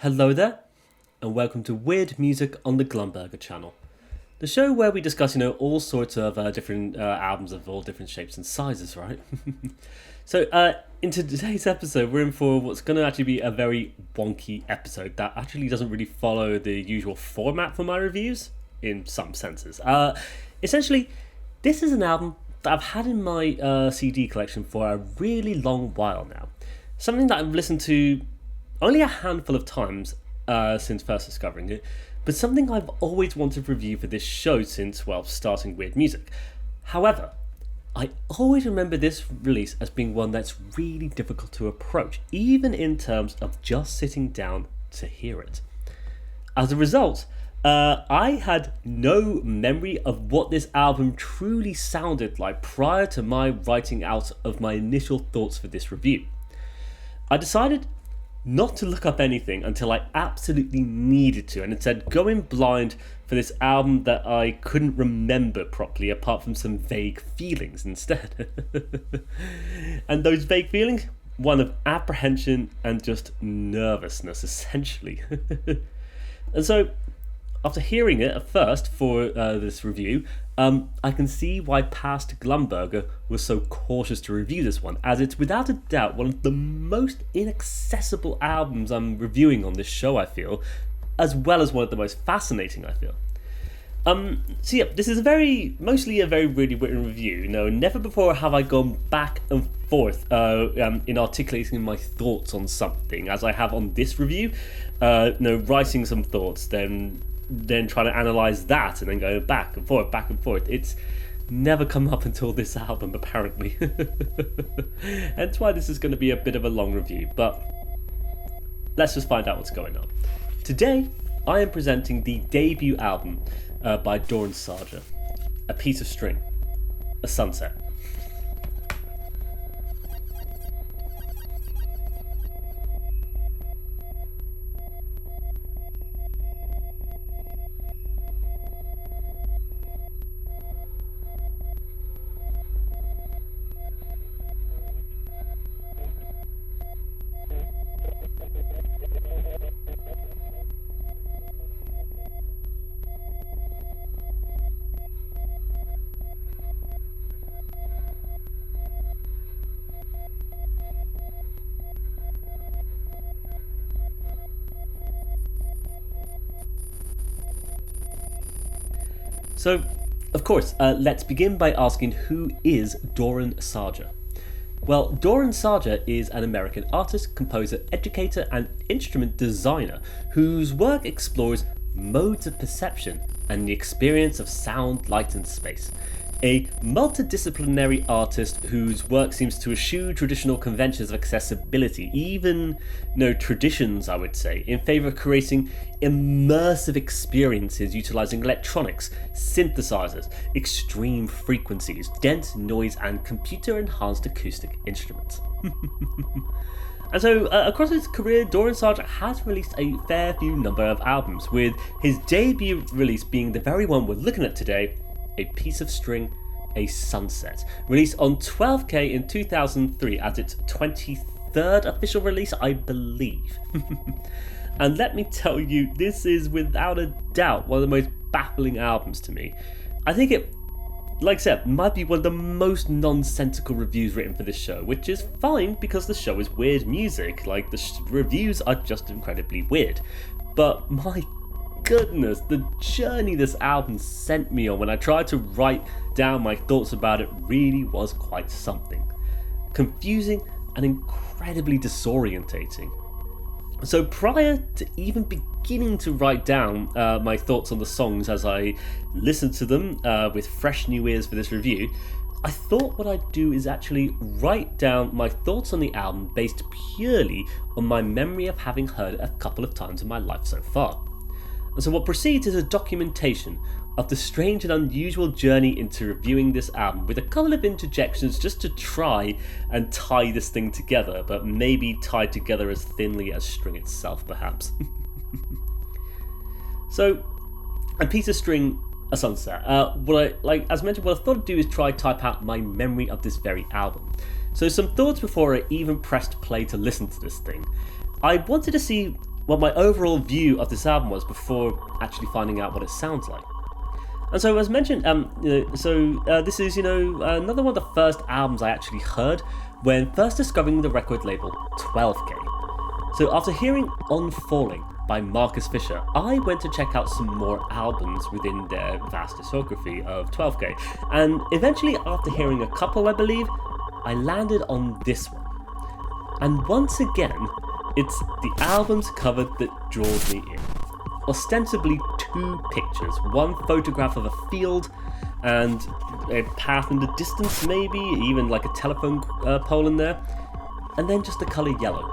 Hello there, and welcome to Weird Music on the Glumberger channel. The show where we discuss, all sorts of different albums of all different shapes and sizes, right? So, in today's episode, we're in for what's going to actually be a very wonky episode that actually doesn't really follow the usual format for my reviews, in some senses. Essentially, this is an album that I've had in my CD collection for a really long while now. Something that I've listened to only a handful of times since first discovering it, but something I've always wanted to review for this show since, starting Weird Music. However, I always remember this release as being one that's really difficult to approach, even in terms of just sitting down to hear it. As a result, I had no memory of what this album truly sounded like prior to my writing out of my initial thoughts for this review. I decided not to look up anything until I absolutely needed to, and instead go in blind for this album that I couldn't remember properly apart from some vague feelings instead. And those vague feelings? One of apprehension and just nervousness, essentially. And so, after hearing it at first for this review, I can see why past Glumberger was so cautious to review this one, as it's without a doubt one of the most inaccessible albums I'm reviewing on this show, I feel, as well as one of the most fascinating, I feel. This is mostly a very really written review. Never before have I gone back and forth in articulating my thoughts on something, as I have on this review. Writing some thoughts, then trying to analyse that, and then go back and forth. It's never come up until this album, apparently. That's why this is going to be a bit of a long review, but let's just find out what's going on. Today, I am presenting the debut album by Doron Sadja, A Piece of String, A Sunset. So, of course, let's begin by asking, who is Doron Sadja? Well, Doron Sadja is an American artist, composer, educator, and instrument designer whose work explores modes of perception and the experience of sound, light, and space. A multidisciplinary artist whose work seems to eschew traditional conventions of accessibility, even traditions, I would say, in favour of creating immersive experiences utilising electronics, synthesizers, extreme frequencies, dense noise, and computer-enhanced acoustic instruments. And so, across his career, Doron Sadja has released a fair few number of albums, with his debut release being the very one we're looking at today, A Piece of String, A Sunset, released on 12K in 2003 as its 23rd official release, I believe. And let me tell you, this is without a doubt one of the most baffling albums to me. I think it, like I said, might be one of the most nonsensical reviews written for this show, which is fine because the show is weird music. Like, the reviews are just incredibly weird. But my goodness, the journey this album sent me on when I tried to write down my thoughts about it really was quite something. Confusing and incredibly disorientating. So prior to even beginning to write down my thoughts on the songs as I listened to them with fresh new ears for this review, I thought what I'd do is actually write down my thoughts on the album based purely on my memory of having heard it a couple of times in my life so far. And so what precedes is a documentation of the strange and unusual journey into reviewing this album, with a couple of interjections just to try and tie this thing together, but maybe tied together as thinly as string itself, perhaps. So, A Piece of String, A Sunset. As mentioned, what I thought I'd do is try to type out my memory of this very album. So some thoughts before I even pressed play to listen to this thing. I wanted to see what my overall view of this album was before actually finding out what it sounds like. And so, as mentioned, this is, another one of the first albums I actually heard when first discovering the record label 12K. So after hearing On Falling by Marcus Fisher, I went to check out some more albums within their vast discography of 12K. And eventually, after hearing a couple, I believe, I landed on this one. And once again, it's the album's cover that draws me in. Ostensibly 2 pictures, one photograph of a field and a path in the distance, maybe, even like a telephone pole in there, and then just the colour yellow,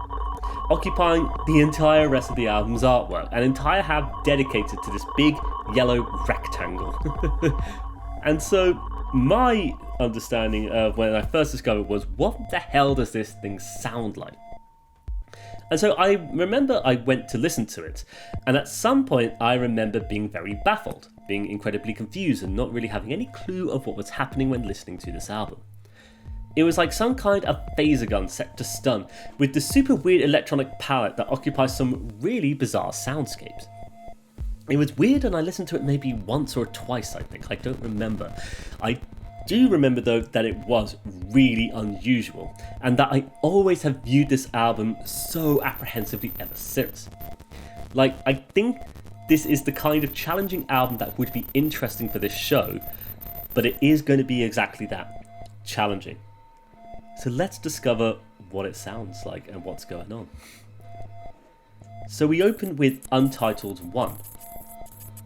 occupying the entire rest of the album's artwork, an entire half dedicated to this big yellow rectangle. And so my understanding of when I first discovered was, what the hell does this thing sound like? And so I remember I went to listen to it, and at some point I remember being very baffled, being incredibly confused and not really having any clue of what was happening when listening to this album. It was like some kind of phaser gun set to stun, with the super weird electronic palette that occupies some really bizarre soundscapes. It was weird, and I listened to it maybe once or twice, I think, I don't remember. I do remember though that it was really unusual, and that I always have viewed this album so apprehensively ever since. Like, I think this is the kind of challenging album that would be interesting for this show, but it is going to be exactly that, challenging. So let's discover what it sounds like and what's going on. So we open with Untitled 1.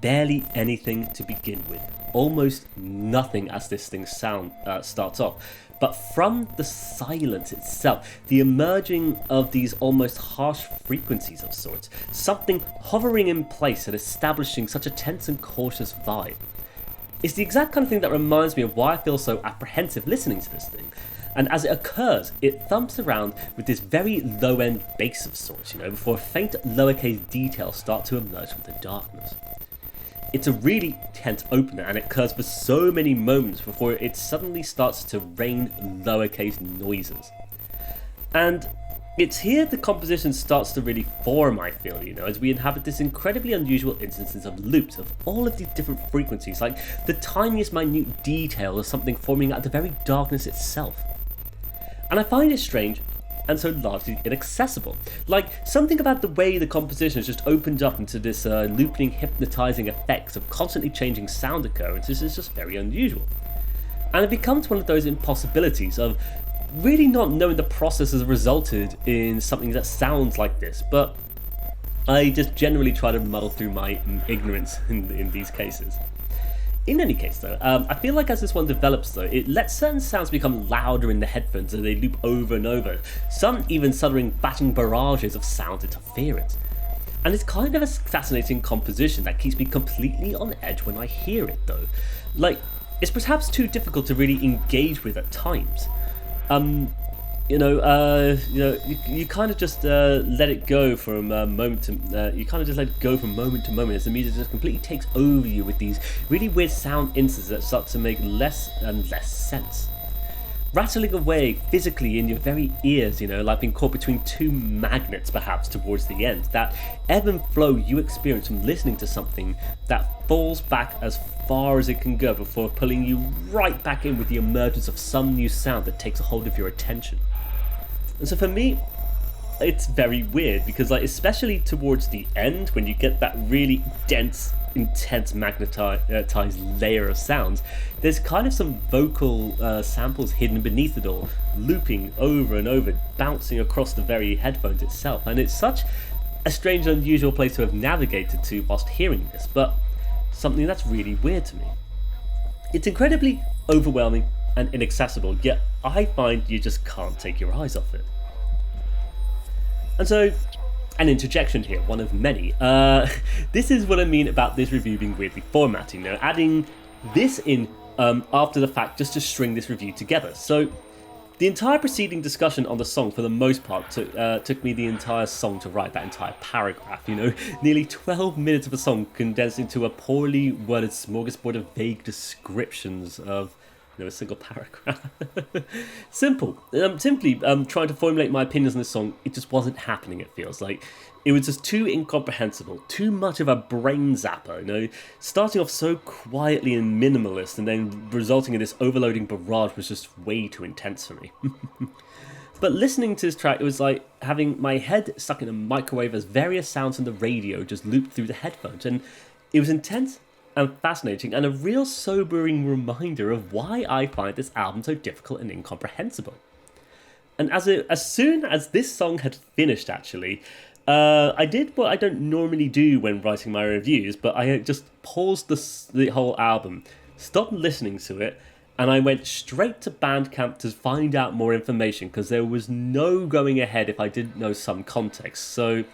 Barely anything to begin with. Almost nothing as this thing starts off. But from the silence itself, the emerging of these almost harsh frequencies of sorts, something hovering in place and establishing such a tense and cautious vibe. It's the exact kind of thing that reminds me of why I feel so apprehensive listening to this thing. And as it occurs, it thumps around with this very low-end bass of sorts, before faint lowercase details start to emerge from the darkness. It's a really tense opener, and it occurs for so many moments before it suddenly starts to rain lowercase noises. And it's here the composition starts to really form, I feel, as we inhabit this incredibly unusual instances of loops of all of these different frequencies, like the tiniest minute detail of something forming out of the very darkness itself. And I find it strange and so largely inaccessible. Like, something about the way the composition has just opened up into this looping, hypnotizing effects of constantly changing sound occurrences is just very unusual. And it becomes one of those impossibilities of really not knowing the process has resulted in something that sounds like this, but I just generally try to muddle through my ignorance in these cases. In any case though, I feel like as this one develops though, it lets certain sounds become louder in the headphones as they loop over and over, some even suddenly batching barrages of sound interference. And it's kind of a fascinating composition that keeps me completely on edge when I hear it though. Like, it's perhaps too difficult to really engage with at times. You kind of just let it go from moment to moment as the music just completely takes over you with these really weird sound instances that start to make less and less sense. Rattling away physically in your very ears, like being caught between two magnets perhaps towards the end. That ebb and flow you experience from listening to something that falls back as far as it can go before pulling you right back in with the emergence of some new sound that takes a hold of your attention. And so for me, it's very weird because, like, especially towards the end when you get that really dense, intense magnetized layer of sounds, there's kind of some vocal samples hidden beneath it all, looping over and over, bouncing across the very headphones itself. And it's such a strange, unusual place to have navigated to whilst hearing this, but something that's really weird to me. It's incredibly overwhelming and inaccessible, yet I find you just can't take your eyes off it. And so, an interjection here, one of many. This is what I mean about this review being weirdly formatting, adding this in after the fact just to string this review together. So, the entire preceding discussion on the song, for the most part, took me the entire song to write that entire paragraph. Nearly 12 minutes of a song condensed into a poorly worded smorgasbord of vague descriptions of A single paragraph. Simply trying to formulate my opinions on this song, it just wasn't happening, it feels like. It was just too incomprehensible, too much of a brain zapper, starting off so quietly and minimalist and then resulting in this overloading barrage was just way too intense for me. But listening to this track, it was like having my head stuck in a microwave as various sounds on the radio just looped through the headphones, and it was intense and fascinating, and a real sobering reminder of why I find this album so difficult and incomprehensible. And as soon as this song had finished, actually, I did what I don't normally do when writing my reviews, but I just paused the whole album, stopped listening to it, and I went straight to Bandcamp to find out more information, because there was no going ahead if I didn't know some context. So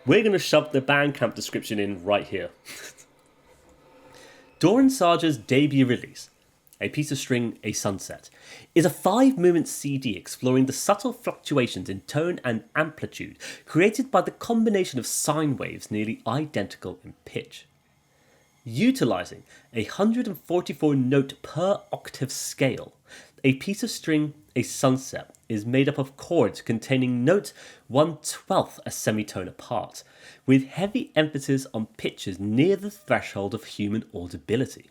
we're going to shove the Bandcamp description in right here. Doron Sadja's debut release, A Piece of String, A Sunset, is a 5-movement CD exploring the subtle fluctuations in tone and amplitude created by the combination of sine waves nearly identical in pitch. Utilising a 144-note per octave scale, A Piece of String, A Sunset is made up of chords containing notes 1/12 a semitone apart, with heavy emphasis on pitches near the threshold of human audibility.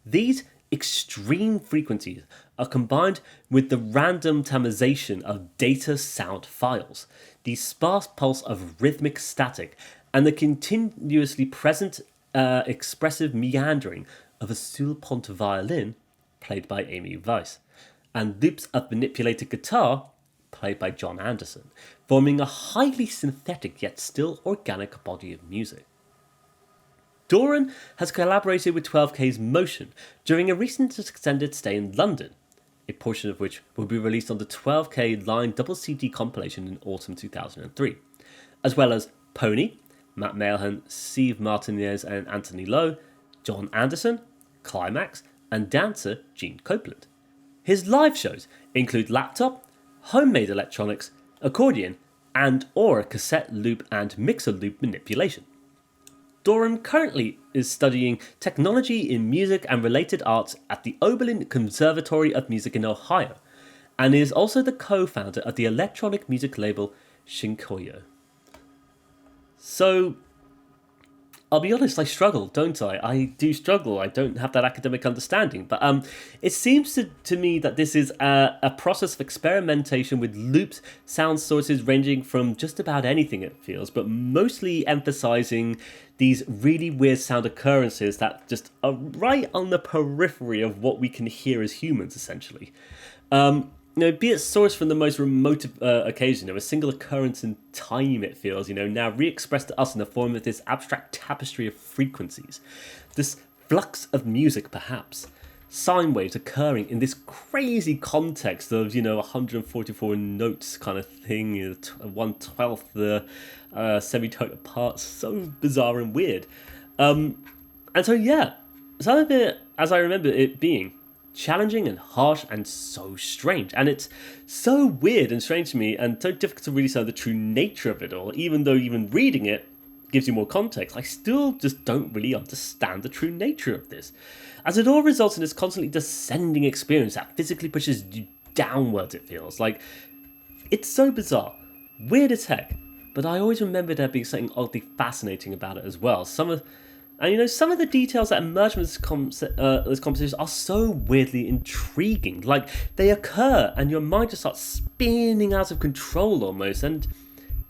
These extreme frequencies are combined with the randomization of data sound files, the sparse pulse of rhythmic static, and the continuously present expressive meandering of a sul-pont violin, played by Amy Weiss, and loops of manipulated guitar, played by John Anderson, forming a highly synthetic yet still organic body of music. Doron has collaborated with 12K's Motion during a recent extended stay in London, a portion of which will be released on the 12K Line double CD compilation in autumn 2003, as well as Pony, Matt Mailhan, Steve Martinez and Anthony Lowe, John Anderson, Climax, and dancer Gene Copeland. His live shows include laptop, homemade electronics, accordion, and/or cassette loop and mixer loop manipulation. Doron currently is studying technology in music and related arts at the Oberlin Conservatory of Music in Ohio, and is also the co-founder of the electronic music label Shinkoio. So, I'll be honest, I struggle, don't I? I do struggle. I don't have that academic understanding. But it seems to me that this is a process of experimentation with loops, sound sources ranging from just about anything, it feels, but mostly emphasizing these really weird sound occurrences that just are right on the periphery of what we can hear as humans, essentially. Be it sourced from the most remote occasion, a single occurrence in time, it feels, now re-expressed to us in the form of this abstract tapestry of frequencies. This flux of music, perhaps. Sine waves occurring in this crazy context of, 144 notes kind of thing, 1/12 the semitone apart. So bizarre and weird. And so, yeah, some of it, as I remember it being, challenging and harsh and so strange, and it's so weird and strange to me and so difficult to really know the true nature of it all. Even though even reading it gives you more context, I still just don't really understand the true nature of this, as it all results in this constantly descending experience that physically pushes you downwards. It feels like it's so bizarre, weird as heck, but I always remember there being something oddly fascinating about it as well. Some of the details that emerge from this conversation are so weirdly intriguing. Like, they occur and your mind just starts spinning out of control almost. And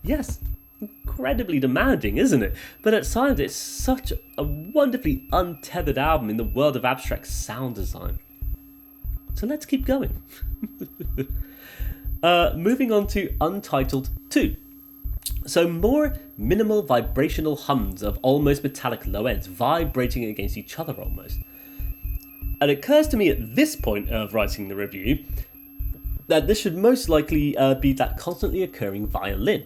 yes, incredibly demanding, isn't it? But at times, it's such a wonderfully untethered album in the world of abstract sound design. So let's keep going. Moving on to Untitled 2. So more minimal vibrational hums of almost metallic low ends vibrating against each other almost. And it occurs to me at this point of writing the review that this should most likely be that constantly occurring violin,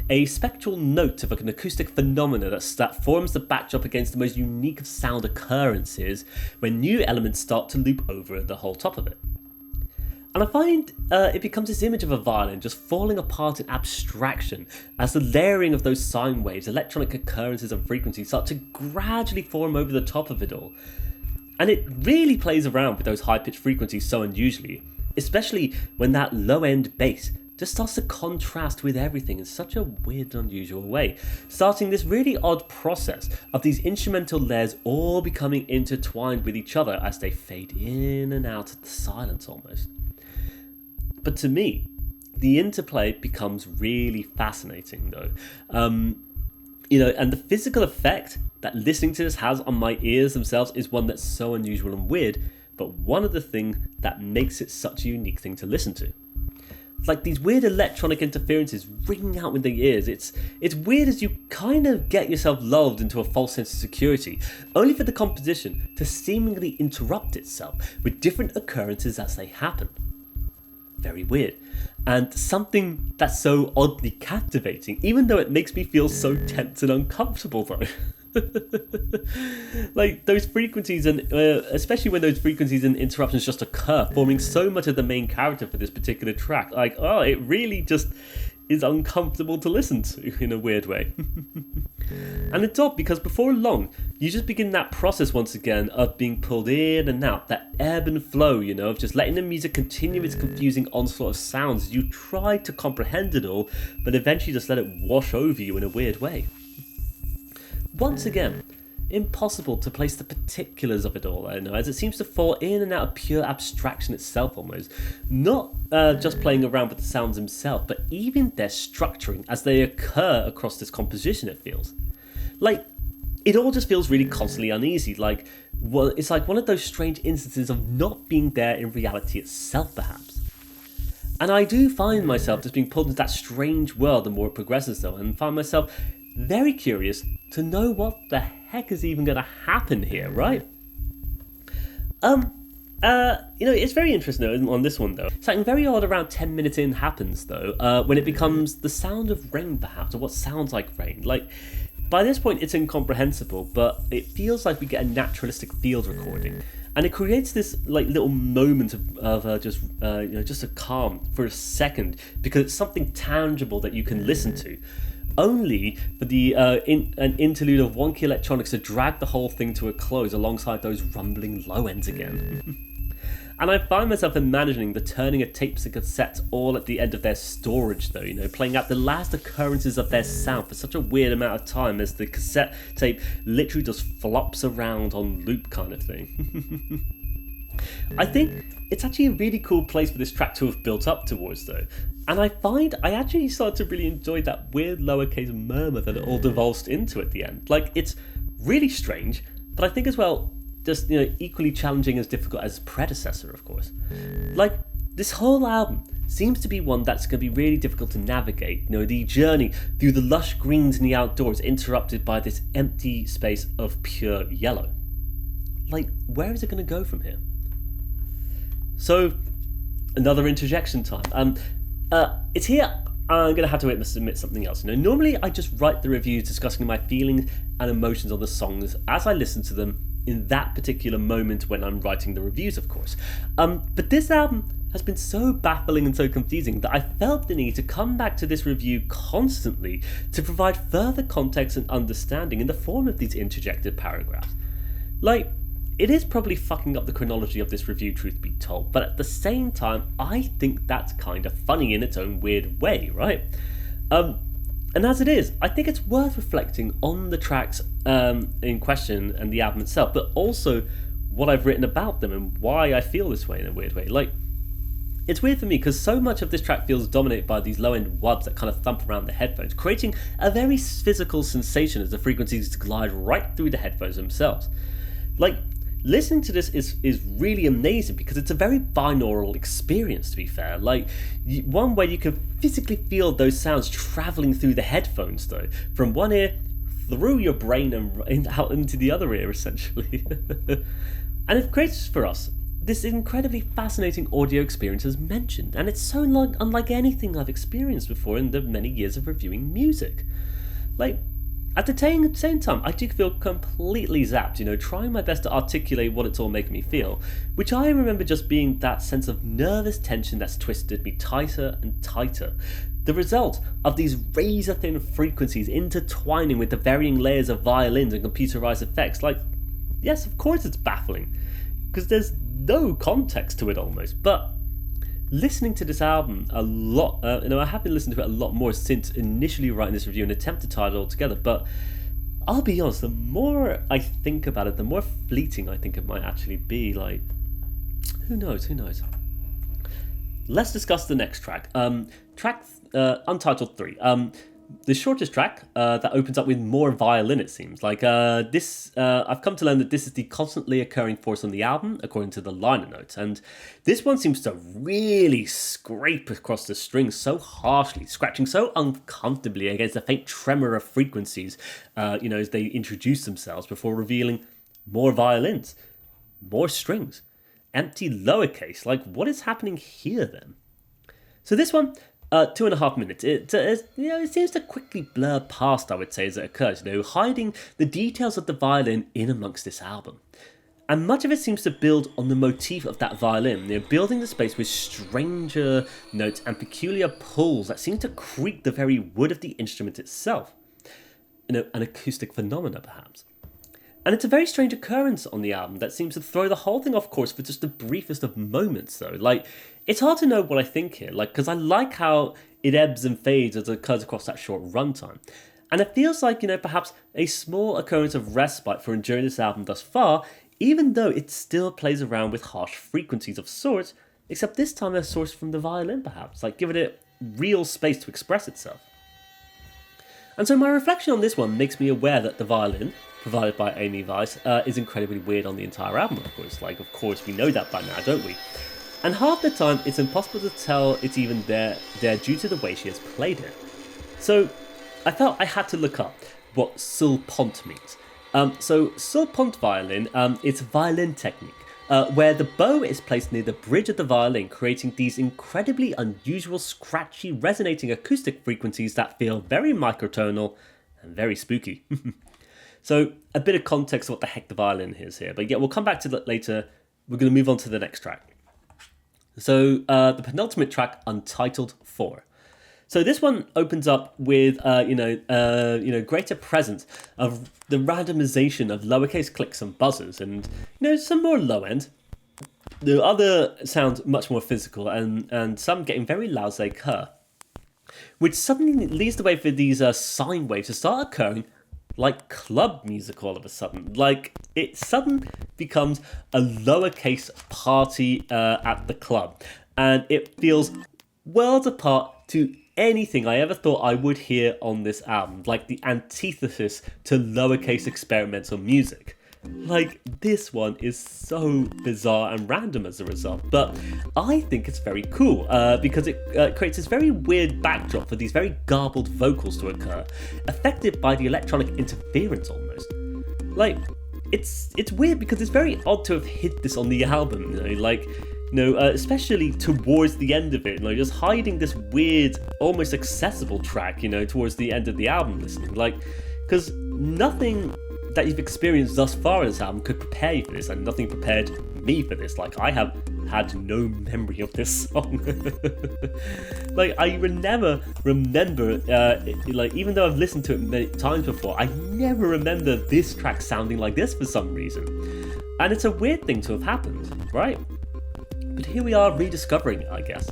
a spectral note of an acoustic phenomena that forms the backdrop against the most unique of sound occurrences when new elements start to loop over the whole top of it. And I find it becomes this image of a violin just falling apart in abstraction as the layering of those sine waves, electronic occurrences and frequencies start to gradually form over the top of it all. And it really plays around with those high-pitched frequencies so unusually, especially when that low-end bass just starts to contrast with everything in such a weird and unusual way, starting this really odd process of these instrumental layers all becoming intertwined with each other as they fade in and out of the silence almost. But to me, the interplay becomes really fascinating though. And the physical effect that listening to this has on my ears themselves is one that's so unusual and weird, but one of the things that makes it such a unique thing to listen to. Like these weird electronic interferences ringing out in the ears, it's weird as you kind of get yourself lulled into a false sense of security, only for the composition to seemingly interrupt itself with different occurrences as they happen. Very weird, and something that's so oddly captivating, even though it makes me feel so tense and uncomfortable though. Like those frequencies, and especially when those frequencies and interruptions just occur, forming so much of the main character for this particular track, it really just is uncomfortable to listen to in a weird way. And it's odd because before long you just begin that process once again of being pulled in and out, that ebb and flow, of just letting the music continue its confusing onslaught of sounds as you try to comprehend it all, but eventually just let it wash over you in a weird way. Once again, impossible to place the particulars of it all, I know, as it seems to fall in and out of pure abstraction itself almost. Not just playing around with the sounds themselves, but even their structuring as they occur across this composition, it feels. Like, it all just feels really constantly uneasy, it's like one of those strange instances of not being there in reality itself, perhaps. And I do find myself just being pulled into that strange world the more it progresses though, and find myself very curious to know what the heck is even going to happen here, right? It's very interesting on this one though. Something very odd around 10 minutes in happens though, when it becomes the sound of rain perhaps, or what sounds like rain. Like, by this point it's incomprehensible, but it feels like we get a naturalistic field recording. And it creates this little moment of just a calm for a second, because it's something tangible that you can listen to. Only for an interlude of wonky electronics to drag the whole thing to a close alongside those rumbling low ends again. And I find myself imagining the turning of tapes and cassettes all at the end of their storage though, playing out the last occurrences of their sound for such a weird amount of time as the cassette tape literally just flops around on loop kind of thing. I think it's actually a really cool place for this track to have built up towards though. And I find I actually started to really enjoy that weird lowercase murmur that it all devolves into at the end. Like, it's really strange, but I think as well, just, equally challenging as difficult as its predecessor, of course. Like, this whole album seems to be one that's going to be really difficult to navigate. The journey through the lush greens in the outdoors interrupted by this empty space of pure yellow. Like, where is it going to go from here? So, another interjection time. It's here. I'm going to have to admit something else. Normally I just write the reviews discussing my feelings and emotions on the songs as I listen to them in that particular moment when I'm writing the reviews, of course. But this album has been so baffling and so confusing that I felt the need to come back to this review constantly to provide further context and understanding in the form of these interjected paragraphs. Like, it is probably fucking up the chronology of this review, truth be told, but at the same time, I think that's kind of funny in its own weird way, right? And as it is, I think it's worth reflecting on the tracks in question and the album itself, but also what I've written about them and why I feel this way in a weird way. Like, it's weird for me because so much of this track feels dominated by these low-end wubs that kind of thump around the headphones, creating a very physical sensation as the frequencies glide right through the headphones themselves. Like, listening to this is really amazing because it's a very binaural experience, to be fair. Like, one where you can physically feel those sounds travelling through the headphones, though, from one ear through your brain and out into the other ear, essentially. And it creates for us this incredibly fascinating audio experience as mentioned, and it's so unlike anything I've experienced before in the many years of reviewing music. Like, at the same time, I do feel completely zapped, trying my best to articulate what it's all making me feel, which I remember just being that sense of nervous tension that's twisted me tighter and tighter. The result of these razor-thin frequencies intertwining with the varying layers of violins and computerized effects, like, yes, of course it's baffling, because there's no context to it almost. But listening to this album a lot, I have been listening to it a lot more since initially writing this review and attempt to tie it all together, but I'll be honest, the more I think about it, the more fleeting I think it might actually be. Like, who knows? Let's discuss the next track. Untitled 3. The shortest track that opens up with more violin, it seems. Like, I've come to learn that this is the constantly occurring force on the album, according to the liner notes. And this one seems to really scrape across the strings so harshly, scratching so uncomfortably against the faint tremor of frequencies, as they introduce themselves before revealing more violins, more strings, empty lowercase. Like, what is happening here then? So this one, 2.5 minutes. It seems to quickly blur past, I would say, as it occurs, hiding the details of the violin in amongst this album. And much of it seems to build on the motif of that violin, building the space with stranger notes and peculiar pulls that seem to creak the very wood of the instrument itself. An acoustic phenomena, perhaps. And it's a very strange occurrence on the album that seems to throw the whole thing off course for just the briefest of moments, though. Like, it's hard to know what I think here, because I like how it ebbs and fades as it occurs across that short runtime. And it feels like, perhaps a small occurrence of respite for enduring this album thus far, even though it still plays around with harsh frequencies of sorts, except this time they're sourced from the violin, perhaps, like giving it real space to express itself. And so my reflection on this one makes me aware that the violin, provided by Amy Weiss, is incredibly weird on the entire album, of course. Like, of course, we know that by now, don't we? And half the time, it's impossible to tell it's even there due to the way she has played it. So, I felt I had to look up what sul pont means. So, sul pont violin, it's a violin technique, where the bow is placed near the bridge of the violin, creating these incredibly unusual, scratchy, resonating acoustic frequencies that feel very microtonal and very spooky. So, a bit of context of what the heck the violin is here. But yeah, we'll come back to that later. We're going to move on to the next track. So, the penultimate track, Untitled 4. So this one opens up with, greater presence of the randomization of lowercase clicks and buzzers and, some more low end. The other sounds much more physical and some getting very loud as they occur. Which suddenly leads the way for these sine waves to start occurring like club music all of a sudden. Like, it suddenly becomes a lowercase party at the club. And it feels worlds apart to anything I ever thought I would hear on this album. Like the antithesis to lowercase experimental music. Like, this one is so bizarre and random as a result, but I think it's very cool because it creates this very weird backdrop for these very garbled vocals to occur, affected by the electronic interference almost. Like, it's weird because it's very odd to have hid this on the album, especially towards the end of it, just hiding this weird, almost accessible track, towards the end of the album listening, because nothing that you've experienced thus far in this album could prepare you for this, and nothing prepared me for this. Like, I have had no memory of this song. I never remember, even though I've listened to it many times before, I never remember this track sounding like this for some reason. And it's a weird thing to have happened, right? But here we are rediscovering it, I guess.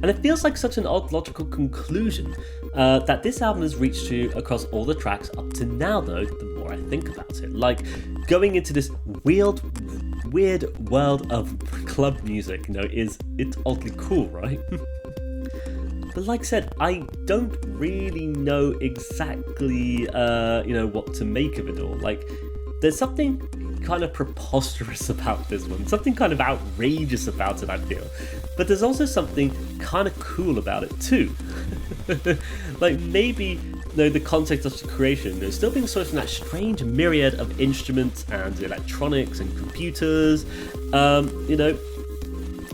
And it feels like such an odd logical conclusion that this album has reached to across all the tracks up to now, though, the more I think about it. Like, going into this weird world of club music, it's oddly cool, right? But like I said, I don't really know exactly, what to make of it all. Like, there's something kind of preposterous about this one, something kind of outrageous about it, I feel. But there's also something kind of cool about it too. Like, maybe the context of the creation, still being sourced from that strange myriad of instruments and electronics and computers.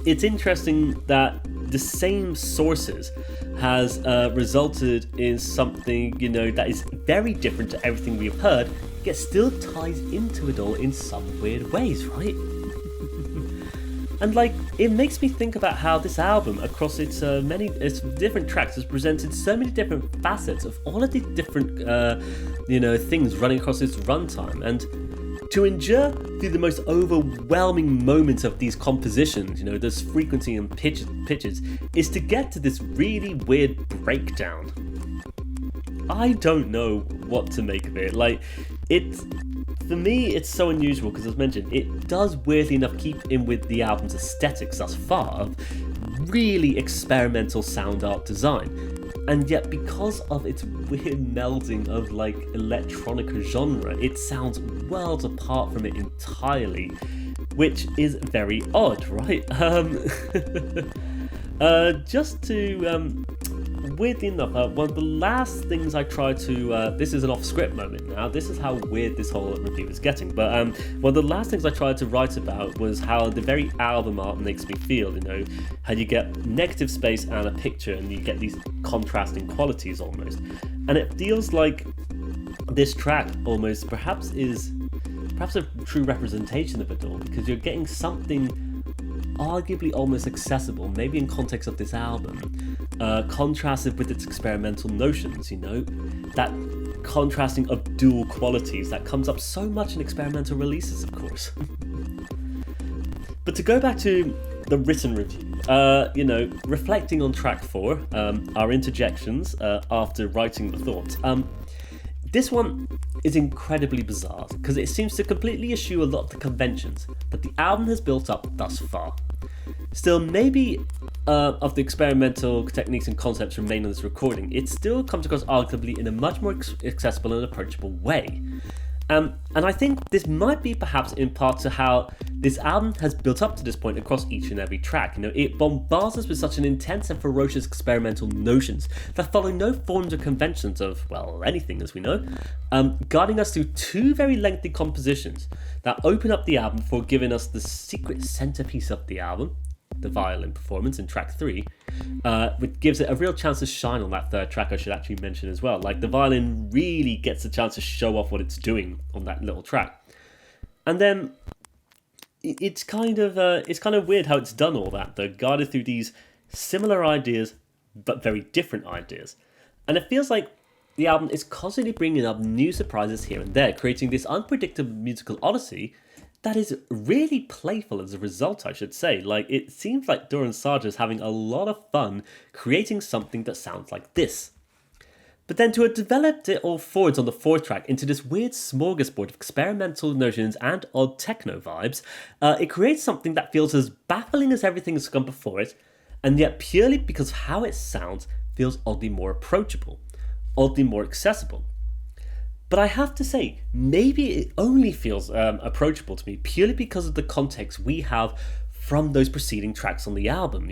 It's interesting that the same sources has resulted in something, that is very different to everything we've heard, yet still ties into it all in some weird ways, right? And it makes me think about how this album, across its different tracks, has presented so many different facets of all of these different, things running across its runtime. And To endure through the most overwhelming moments of these compositions, those frequency and pitches, is to get to this really weird breakdown. I don't know what to make of it. For me, it's so unusual because, as mentioned, it does weirdly enough keep in with the album's aesthetics thus far of really experimental sound art design. And yet, because of its weird melding of electronica genre, it sounds worlds apart from it entirely, which is very odd, right? Weirdly enough, one of the last things I tried to, this is an off-script moment now, this is how weird this whole review is getting, but one of the last things I tried to write about was how the very album art makes me feel, how you get negative space and a picture and you get these contrasting qualities almost. And it feels like this track almost perhaps a true representation of it all, because you're getting something arguably almost accessible, maybe in context of this album, contrasted with its experimental notions, that contrasting of dual qualities that comes up so much in experimental releases, of course. But to go back to the written review, reflecting on track 4, our interjections after writing the thoughts, this one is incredibly bizarre because it seems to completely eschew a lot of the conventions that the album has built up thus far. Still, maybe of the experimental techniques and concepts remain on this recording, it still comes across arguably in a much more accessible and approachable way. And I think this might be perhaps in part to how this album has built up to this point across each and every track. It bombards us with such an intense and ferocious experimental notions that follow no forms or conventions of, well, anything as we know, guiding us through 2 very lengthy compositions that open up the album before giving us the secret centerpiece of the album, the violin performance in track 3, which gives it a real chance to shine on that 3rd track, I should actually mention as well. The violin really gets a chance to show off what it's doing on that little track. And then it's kind of weird how it's done all that, though, guided through these similar ideas but very different ideas. And it feels like the album is constantly bringing up new surprises here and there, creating this unpredictable musical odyssey that is really playful as a result, I should say. It seems like Doron Sadja is having a lot of fun creating something that sounds like this. But then to have developed it all forwards on the 4th track into this weird smorgasbord of experimental notions and odd techno vibes, it creates something that feels as baffling as everything that's gone before it, and yet purely because of how it sounds, feels oddly more approachable, oddly more accessible. But I have to say, maybe it only feels approachable to me purely because of the context we have from those preceding tracks on the album,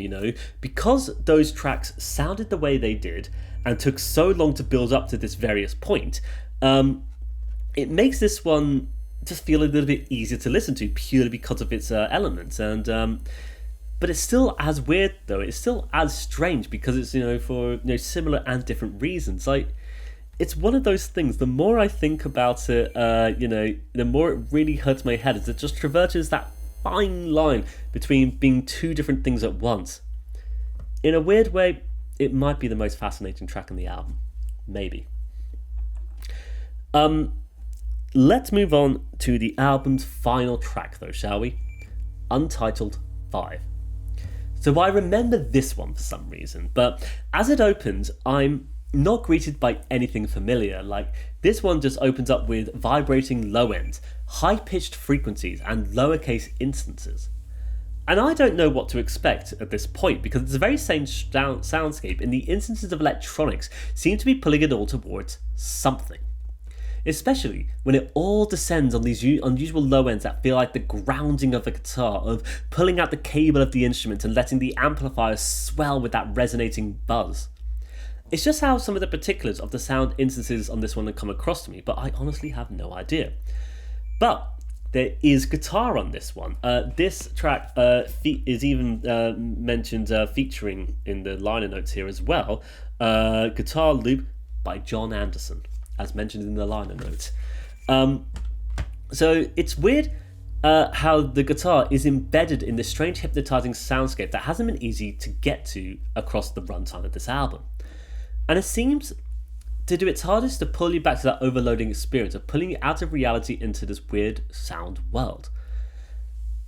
because those tracks sounded the way they did and took so long to build up to this various point, it makes this one just feel a little bit easier to listen to purely because of its elements. But it's still as weird, though. It's still as strange because it's, for similar and different reasons. It's one of those things, the more I think about it, the more it really hurts my head, as it just traverses that fine line between being 2 different things at once. In a weird way, it might be the most fascinating track on the album. Maybe. Let's move on to the album's final track, though, shall we? Untitled 5. So I remember this one for some reason, but as it opens, I'm not greeted by anything familiar. This one just opens up with vibrating low ends, high-pitched frequencies, and lowercase instances. And I don't know what to expect at this point, because it's the very same soundscape, and the instances of electronics seem to be pulling it all towards something. Especially when it all descends on these unusual low ends that feel like the grounding of a guitar, of pulling out the cable of the instrument and letting the amplifier swell with that resonating buzz. It's just how some of the particulars of the sound instances on this one have come across to me, but I honestly have no idea. But there is guitar on this one. This track is even mentioned featuring in the liner notes here as well. Guitar loop by John Anderson, as mentioned in the liner notes. So it's weird how the guitar is embedded in this strange hypnotizing soundscape that hasn't been easy to get to across the runtime of this album. And it seems to do its hardest to pull you back to that overloading experience of pulling you out of reality into this weird sound world.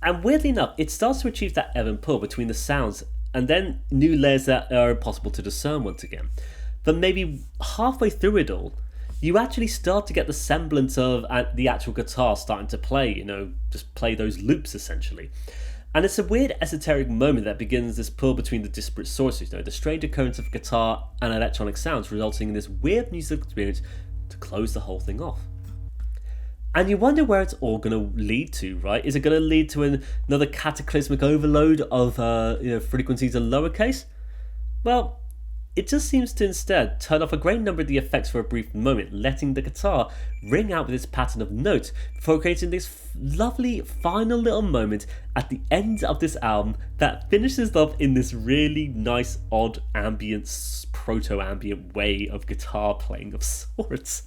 And weirdly enough, it starts to achieve that ebb and pull between the sounds and then new layers that are impossible to discern once again. But maybe halfway through it all, you actually start to get the semblance of the actual guitar starting to play, just play those loops essentially. And it's a weird esoteric moment that begins this pull between the disparate sources, the strange occurrence of guitar and electronic sounds, resulting in this weird musical experience to close the whole thing off. And you wonder where it's all going to lead to, right? Is it going to lead to another cataclysmic overload of frequencies in lowercase? Well, it just seems to instead turn off a great number of the effects for a brief moment, letting the guitar ring out with its pattern of notes before creating this lovely final little moment at the end of this album that finishes up in this really nice, odd ambient, proto-ambient way of guitar playing of sorts.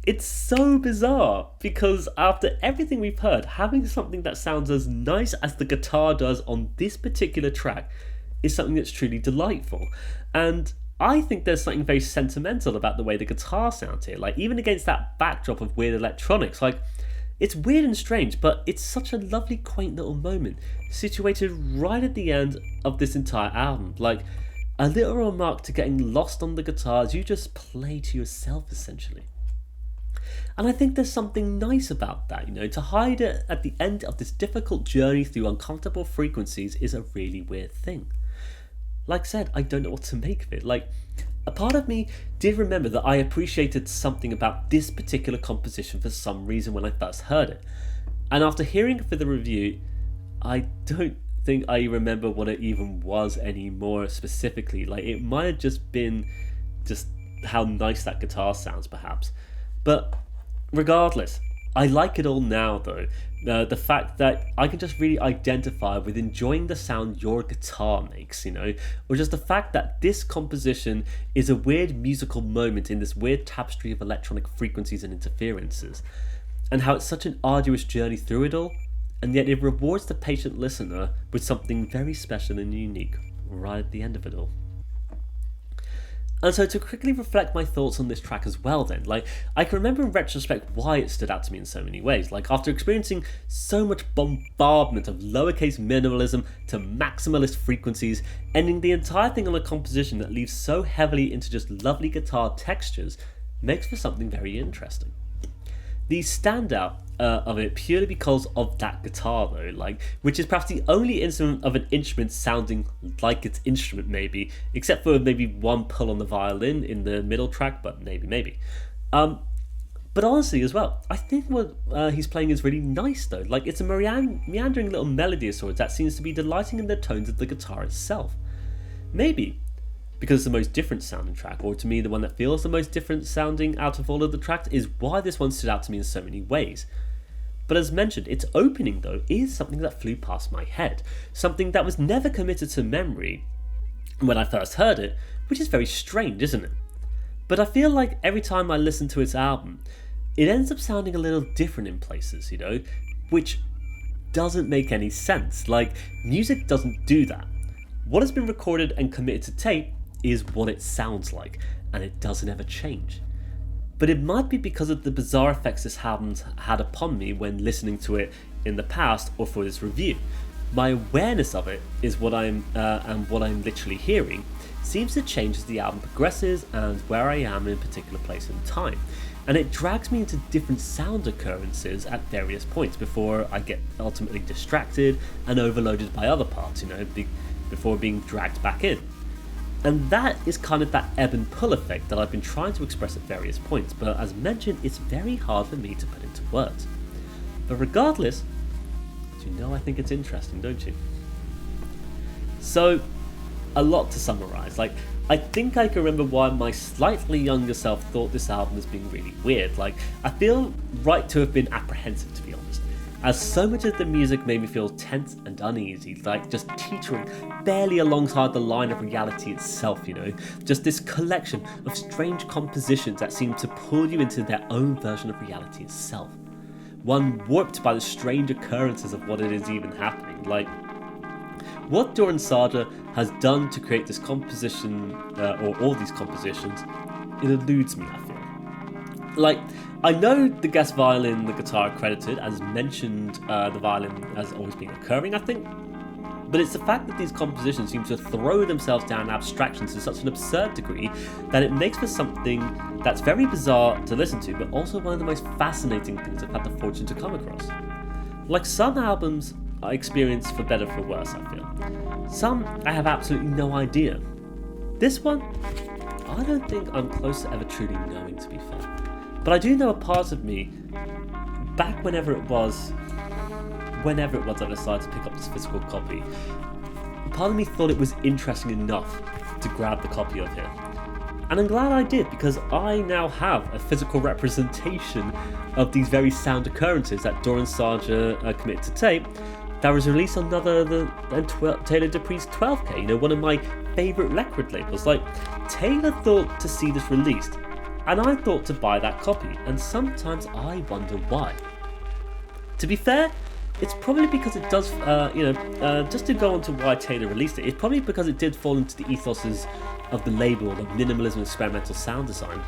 It's so bizarre, because after everything we've heard, having something that sounds as nice as the guitar does on this particular track is something that's truly delightful. And I think there's something very sentimental about the way the guitar sounds here, even against that backdrop of weird electronics. It's weird and strange, but it's such a lovely, quaint little moment, situated right at the end of this entire album. A little remark to getting lost on the guitar as you just play to yourself, essentially. And I think there's something nice about that, to hide it at the end of this difficult journey through uncomfortable frequencies is a really weird thing. Like I said, I don't know what to make of it. A part of me did remember that I appreciated something about this particular composition for some reason when I first heard it. And after hearing it for the review, I don't think I remember what it even was anymore specifically. It might have just been just how nice that guitar sounds, perhaps. But regardless, I like it all now, though. The fact that I can just really identify with enjoying the sound your guitar makes, or just the fact that this composition is a weird musical moment in this weird tapestry of electronic frequencies and interferences, and how it's such an arduous journey through it all, and yet it rewards the patient listener with something very special and unique right at the end of it all. And so to quickly reflect my thoughts on this track as well then, I can remember in retrospect why it stood out to me in so many ways. After experiencing so much bombardment of lowercase minimalism to maximalist frequencies, ending the entire thing on a composition that leaves so heavily into just lovely guitar textures makes for something very interesting. These stand out of it purely because of that guitar though, which is perhaps the only instrument of an instrument sounding like its instrument maybe, except for maybe one pull on the violin in the middle track, but maybe. But honestly as well, I think what he's playing is really nice though. It's a meandering little melody of sorts that seems to be delighting in the tones of the guitar itself. Maybe because it's the most different sounding track, or to me the one that feels the most different sounding out of all of the tracks, is why this one stood out to me in so many ways. But as mentioned, its opening though is something that flew past my head, something that was never committed to memory when I first heard it, which is very strange, isn't it? But I feel like every time I listen to its album, it ends up sounding a little different in places, which doesn't make any sense. Music doesn't do that. What has been recorded and committed to tape is what it sounds like, and it doesn't ever change. But it might be because of the bizarre effects this album's had upon me when listening to it in the past or for this review. My awareness of it is what I'm literally hearing seems to change as the album progresses and where I am in a particular place in time. And it drags me into different sound occurrences at various points before I get ultimately distracted and overloaded by other parts, before being dragged back in. And that is kind of that ebb and pull effect that I've been trying to express at various points, but as mentioned, it's very hard for me to put into words. But regardless, I think it's interesting, don't you? So, a lot to summarise. I think I can remember why my slightly younger self thought this album as being really weird. I feel right to have been apprehensive, to be honest, as so much of the music made me feel tense and uneasy, just teetering barely alongside the line of reality itself, just this collection of strange compositions that seem to pull you into their own version of reality itself. One warped by the strange occurrences of what it is even happening, what Doron Sadja has done to create this composition, or all these compositions, it eludes me, I feel. Like, I know the guest violin, the guitar are credited, as mentioned, the violin has always been occurring, I think. But it's the fact that these compositions seem to throw themselves down abstractions to such an absurd degree that it makes for something that's very bizarre to listen to, but also one of the most fascinating things I've had the fortune to come across. Like some albums I experience for better or for worse, I feel. Some I have absolutely no idea. This one, I don't think I'm close to ever truly knowing, to be fair. But I do know a part of me, back whenever it was I decided to pick up this physical copy, part of me thought it was interesting enough to grab the copy of it. And I'm glad I did, because I now have a physical representation of these very sound occurrences that Doron Sadja committed to tape that was released on Taylor Dupree's 12K, one of my favourite record labels. Like, Taylor thought to see this released, and I thought to buy that copy, and sometimes I wonder why. To be fair, it's probably because it does, just to go on to why Taylor released it, it's probably because it did fall into the ethoses of the label of minimalism and experimental sound design.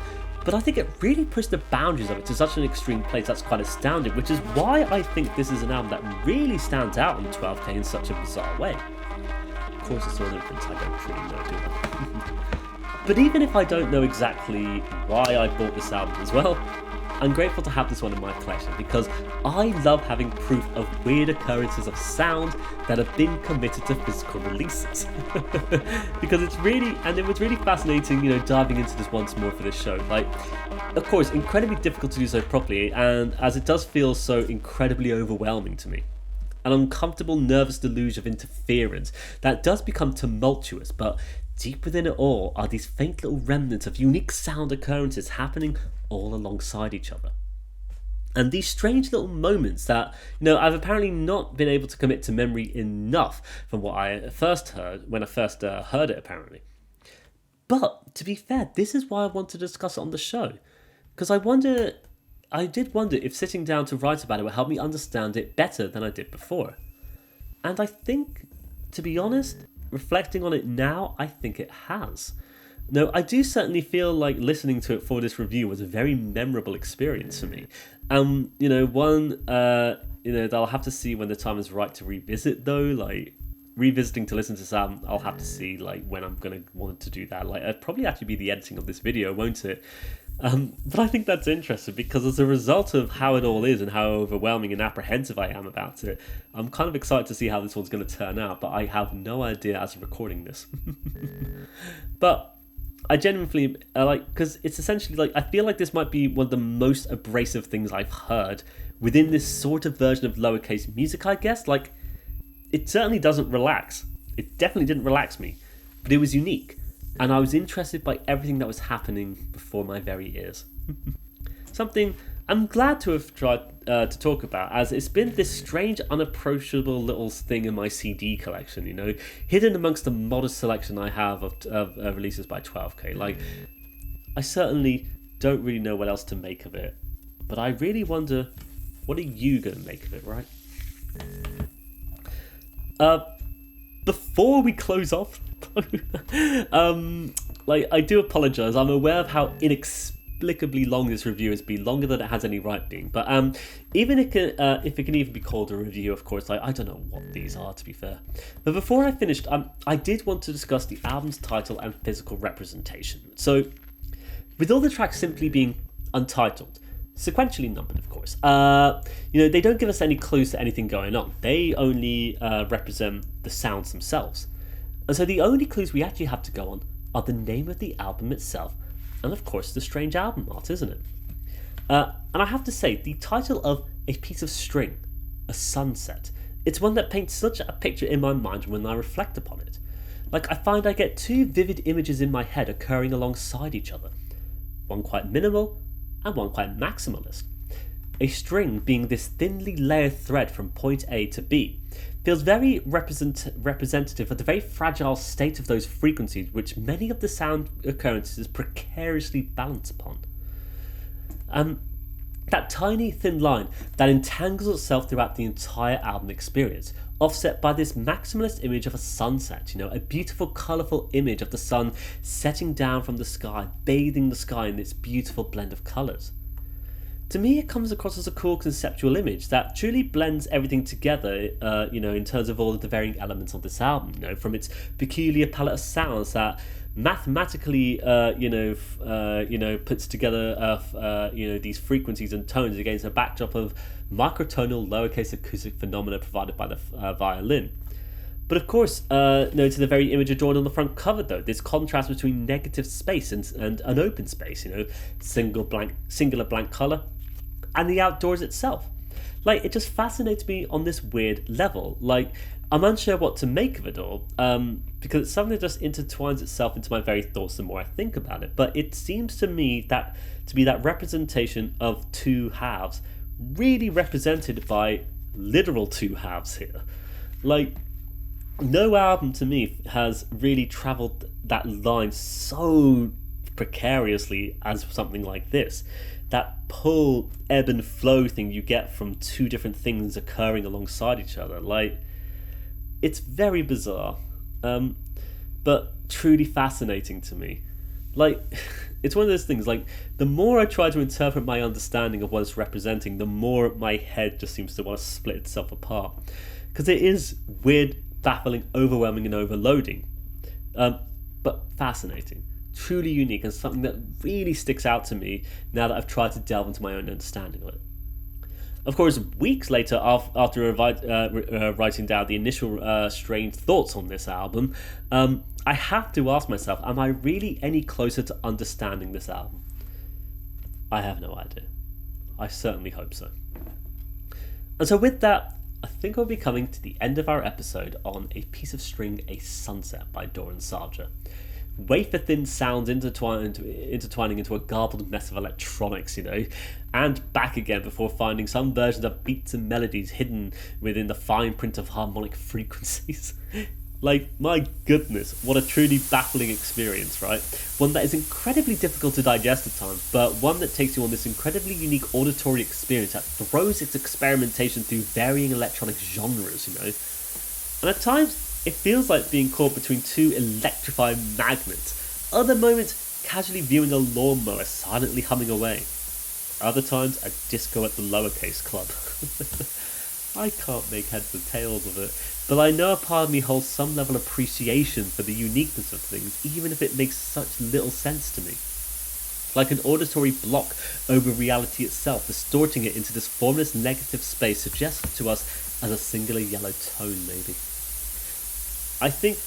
But I think it really pushed the boundaries of it to such an extreme place that's quite astounding, which is why I think this is an album that really stands out on 12K in such a bizarre way. Of course, it's all different, I don't truly know, do I? But even if I don't know exactly why I bought this album as well, I'm grateful to have this one in my collection, because I love having proof of weird occurrences of sound that have been committed to physical releases. Because it was really fascinating, diving into this once more for this show. Like, of course, incredibly difficult to do so properly, and as it does feel so incredibly overwhelming to me. An uncomfortable, nervous deluge of interference that does become tumultuous, but deep within it all are these faint little remnants of unique sound occurrences happening all alongside each other. And these strange little moments that, I've apparently not been able to commit to memory enough from what I first heard, when I first heard it, apparently. But, to be fair, this is why I want to discuss it on the show. Because I did wonder if sitting down to write about it would help me understand it better than I did before. And I think, to be honest, reflecting on it now, I think it has. No, I do certainly feel like listening to it for this review was a very memorable experience for me. One that I'll have to see when the time is right to revisit, though. Like, revisiting to listen to this album, I'll have to see like when I'm gonna want to do that. Like, it'd probably actually be the editing of this video, won't it? But I think that's interesting, because as a result of how it all is and how overwhelming and apprehensive I am about it, I'm kind of excited to see how this one's going to turn out, but I have no idea as of recording this. But I genuinely because it's essentially like, I feel like this might be one of the most abrasive things I've heard within this sort of version of lowercase music, I guess. Like, it certainly doesn't relax. It definitely didn't relax me, but it was unique. And I was interested by everything that was happening before my very ears. Something I'm glad to have tried to talk about, as it's been this strange, unapproachable little thing in my CD collection, hidden amongst the modest selection I have of releases by 12K. Like, I certainly don't really know what else to make of it, but I really wonder, what are you going to make of it, right? Before we close off, I do apologise. I'm aware of how inexplicably long this review has been, longer than it has any right being. But even if it can even be called a review, of course, I don't know what these are, to be fair. But before I finished, I did want to discuss the album's title and physical representation. So, with all the tracks simply being Untitled, sequentially numbered, of course, they don't give us any clues to anything going on. They only represent the sounds themselves. And so the only clues we actually have to go on are the name of the album itself, and of course the strange album art, isn't it? And I have to say, the title of A Piece of String, A Sunset, it's one that paints such a picture in my mind when I reflect upon it. Like, I find I get two vivid images in my head occurring alongside each other. One quite minimal, and one quite maximalist. A string being this thinly layered thread from point A to B feels very representative of the very fragile state of those frequencies which many of the sound occurrences precariously balance upon. That tiny thin line that entangles itself throughout the entire album experience, offset by this maximalist image of a sunset, a beautiful, colourful image of the sun setting down from the sky, bathing the sky in this beautiful blend of colours. To me, it comes across as a cool conceptual image that truly blends everything together, in terms of all of the varying elements of this album, from its peculiar palette of sounds that mathematically, puts together, these frequencies and tones against a backdrop of microtonal lowercase acoustic phenomena provided by the violin. But of course, to the very image adorned on the front cover, though, this contrast between negative space and an open space, singular blank colour, and the outdoors itself. It just fascinates me on this weird level. I'm unsure what to make of it all, because it's something that just intertwines itself into my very thoughts the more I think about it. But it seems to me that to be that representation of two halves, really represented by literal two halves here. No album to me has really travelled that line so precariously as something like this. That pull, ebb and flow thing you get from two different things occurring alongside each other. It's very bizarre, but truly fascinating to me. It's one of those things, the more I try to interpret my understanding of what it's representing, the more my head just seems to want to split itself apart. Because it is weird, baffling, overwhelming, and overloading. But fascinating. Truly unique, and something that really sticks out to me now that I've tried to delve into my own understanding of it. Of course, weeks later, after writing down the initial strange thoughts on this album, I have to ask myself, am I really any closer to understanding this album? I have no idea. I certainly hope so. And so with that, I think we'll be coming to the end of our episode on A Piece of String, A Sunset by Doron Sadja. Wafer-thin sounds intertwining into a garbled mess of electronics, and back again before finding some versions of beats and melodies hidden within the fine print of harmonic frequencies. My goodness, what a truly baffling experience, right? One that is incredibly difficult to digest at times, but one that takes you on this incredibly unique auditory experience that throws its experimentation through varying electronic genres, And at times, it feels like being caught between two electrifying magnets. Other moments, casually viewing a lawnmower silently humming away. Other times, a disco at the lowercase club. I can't make heads or tails of it, but I know a part of me holds some level of appreciation for the uniqueness of things, even if it makes such little sense to me. Like an auditory block over reality itself, distorting it into this formless negative space suggested to us as a singular yellow tone, maybe. I think,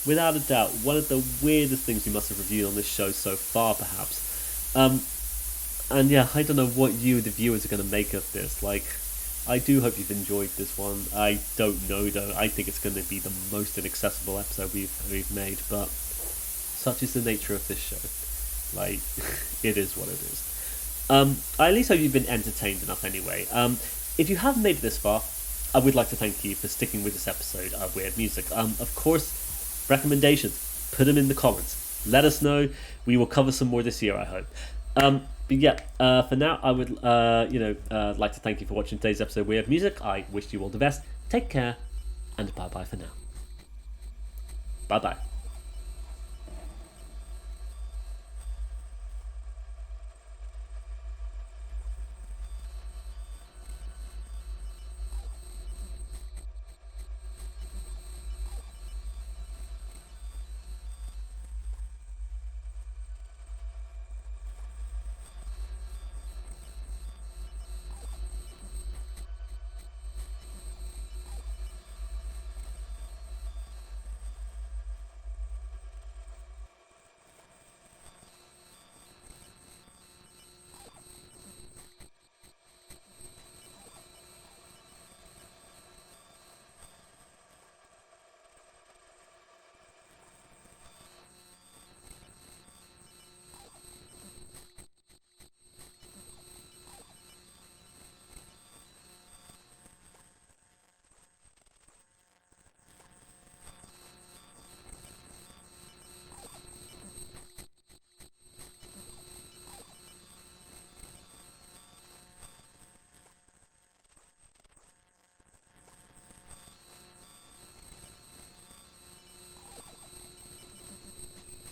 without a doubt, one of the weirdest things we must have reviewed on this show so far, perhaps. And yeah, I don't know what you, the viewers, are going to make of this. I do hope you've enjoyed this one. I don't know, though. I think it's going to be the most inaccessible episode we've made, but such is the nature of this show. It is what it is. I at least hope you've been entertained enough anyway. If you haven't made it this far, I would like to thank you for sticking with this episode of Weird Music. Of course, recommendations, put them in the comments. Let us know. We will cover some more this year, I hope. But yeah, for now, I would like to thank you for watching today's episode of Weird Music. I wish you all the best. Take care, and bye-bye for now. Bye-bye.